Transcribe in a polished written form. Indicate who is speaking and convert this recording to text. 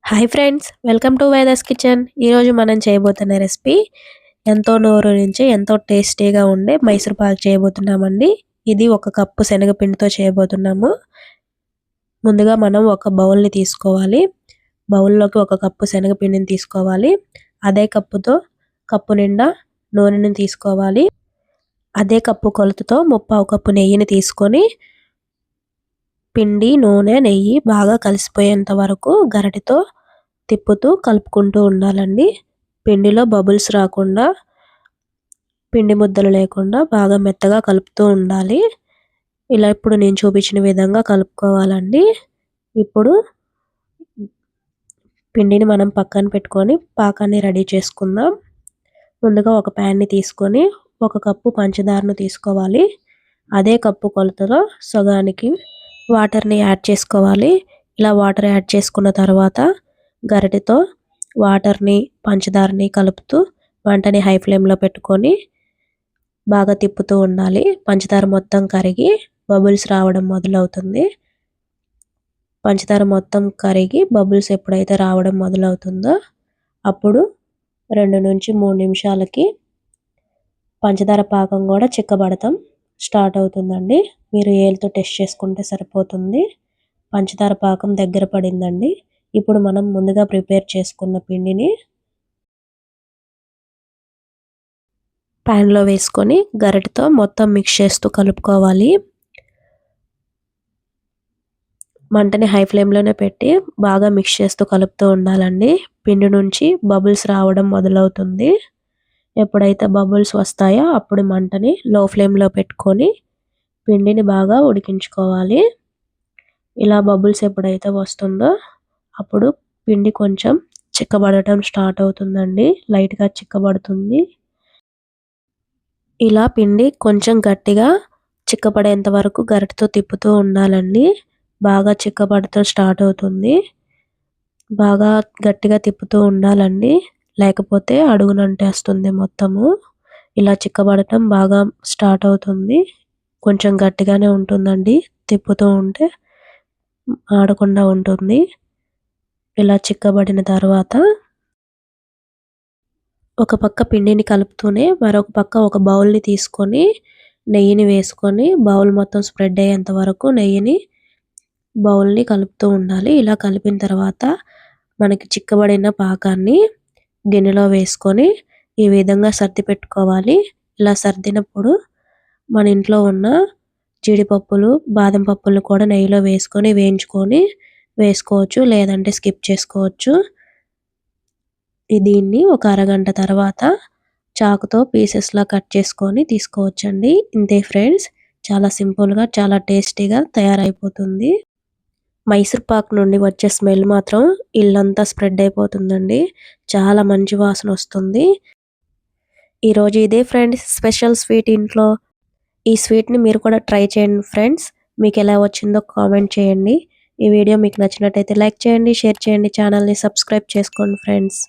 Speaker 1: Hi friends, welcome to Vedas kitchen. ఈరోజు మనం చేయబోతున్న రెసిపీ ఎంతో నోరూరించి ఎంతో టేస్టీగా ఉండే మైసూర్ పాక్ చేయబోతున్నామండి. ఇది 1 కప్పు శనగపిండితో చేయబోతున్నాము. ముందుగా మనం ఒక బౌల్ని తీసుకోవాలి. బౌల్లోకి 1 కప్పు శనగపిండిని తీసుకోవాలి. అదే కప్పుతో కప్పు నిండా నూనెని తీసుకోవాలి. అదే కప్పు కొలతతో 1/2 కప్పు నెయ్యిని తీసుకొని పిండి, నూనె, నెయ్యి బాగా కలిసిపోయేంత వరకు గరిటెతో తిప్పుతూ కలుపుకుంటూ ఉండాలండి. పిండిలో బబుల్స్ రాకుండా, పిండి ముద్దలు లేకుండా బాగా మెత్తగా కలుపుతూ ఉండాలి. ఇలా ఇప్పుడు నేను చూపించిన విధంగా కలుపుకోవాలండి. ఇప్పుడు పిండిని మనం పక్కన పెట్టుకొని పాకాన్ని రెడీ చేసుకుందాం. ముందుగా ఒక ప్యాన్ని తీసుకొని 1 కప్పు పంచదారను తీసుకోవాలి. అదే కప్పు కొలతలో సగానికి వాటర్ని యాడ్ చేసుకోవాలి. ఇలా వాటర్ యాడ్ చేసుకున్న తర్వాత గరిటెతో వాటర్ని, పంచదారని కలుపుతూ మంటని హై ఫ్లేమ్లో పెట్టుకొని బాగా తిప్పుతూ ఉండాలి. పంచదార మొత్తం కరిగి బబుల్స్ రావడం మొదలవుతుంది. పంచదార మొత్తం కరిగి బబుల్స్ ఎప్పుడైతే రావడం మొదలవుతుందో అప్పుడు 2 నుంచి 3 నిమిషాలకి పంచదార పాకం కూడా చిక్కబడటం స్టార్ట్ అవుతుందండి. మీరు ఏలుతో టెస్ట్ చేసుకుంటే సరిపోతుంది. పంచదార పాకం దగ్గర పడిందండి. ఇప్పుడు మనం ముందుగా ప్రిపేర్ చేసుకున్న పిండిని ప్యాన్లో వేసుకొని గరిటెతో మొత్తం మిక్స్ చేస్తూ కలుపుకోవాలి. మంటని హై ఫ్లేమ్లోనే పెట్టి బాగా మిక్స్ చేస్తూ కలుపుతూ ఉండాలండి. పిండి నుంచి బబుల్స్ రావడం మొదలవుతుంది. ఎప్పుడైతే బబుల్స్ వస్తాయో అప్పుడు మంటని లో ఫ్లేమ్లో పెట్టుకొని పిండిని బాగా ఉడికించుకోవాలి. ఇలా బబుల్స్ ఎప్పుడైతే వస్తుందో అప్పుడు పిండి కొంచెం చిక్కబడటం స్టార్ట్ అవుతుందండి. లైట్గా చిక్కబడుతుంది. ఇలా పిండి కొంచెం గట్టిగా చిక్కబడేంత వరకు గరిటెతో తిప్పుతూ ఉండాలండి. బాగా చిక్కబడటం స్టార్ట్ అవుతుంది. బాగా గట్టిగా తిప్పుతూ ఉండాలండి, లేకపోతే అడుగునంటేస్తుంది మొత్తము. ఇలా చిక్కబడటం బాగా స్టార్ట్ అవుతుంది. కొంచెం గట్టిగానే ఉంటుందండి, తిప్పుతూ ఉంటే ఆడకుండా ఉంటుంది. ఇలా చిక్కబడిన తర్వాత ఒక పక్క పిండిని కలుపుతూనే మరొక పక్క ఒక బౌల్ని తీసుకొని నెయ్యిని వేసుకొని బౌల్ మొత్తం స్ప్రెడ్ అయ్యేంత వరకు నెయ్యిని బౌల్ని కలుపుతూ ఉండాలి. ఇలా కలిపిన తర్వాత మనకి చిక్కబడిన పాకాన్ని గిన్నెలో వేసుకొని ఈ విధంగా సర్ది పెట్టుకోవాలి. ఇలా సర్దినప్పుడు మన ఇంట్లో ఉన్న జీడిపప్పులు, బాదం పప్పులు కూడా నెయ్యిలో వేసుకొని వేయించుకొని వేసుకోవచ్చు, లేదంటే స్కిప్ చేసుకోవచ్చు. దీన్ని ఒక అరగంట తర్వాత చాకుతో పీసెస్లా కట్ చేసుకొని తీసుకోవచ్చండి. ఇంతే ఫ్రెండ్స్, చాలా సింపుల్గా చాలా టేస్టీగా తయారైపోతుంది. మైసూర్ పాక్ నుండి వచ్చే స్మెల్ మాత్రం ఇల్లంతా స్ప్రెడ్ అయిపోతుందండి. చాలా మంచి వాసన వస్తుంది. ఈరోజు ఇదే ఫ్రెండ్స్ స్పెషల్ స్వీట్ ఇంట్లో. ఈ స్వీట్ని మీరు కూడా ట్రై చేయండి ఫ్రెండ్స్. మీకు ఎలా వచ్చిందో కామెంట్ చేయండి. ఈ వీడియో మీకు నచ్చినట్టయితే లైక్ చేయండి, షేర్ చేయండి, ఛానల్ని సబ్స్క్రైబ్ చేసుకోండి ఫ్రెండ్స్.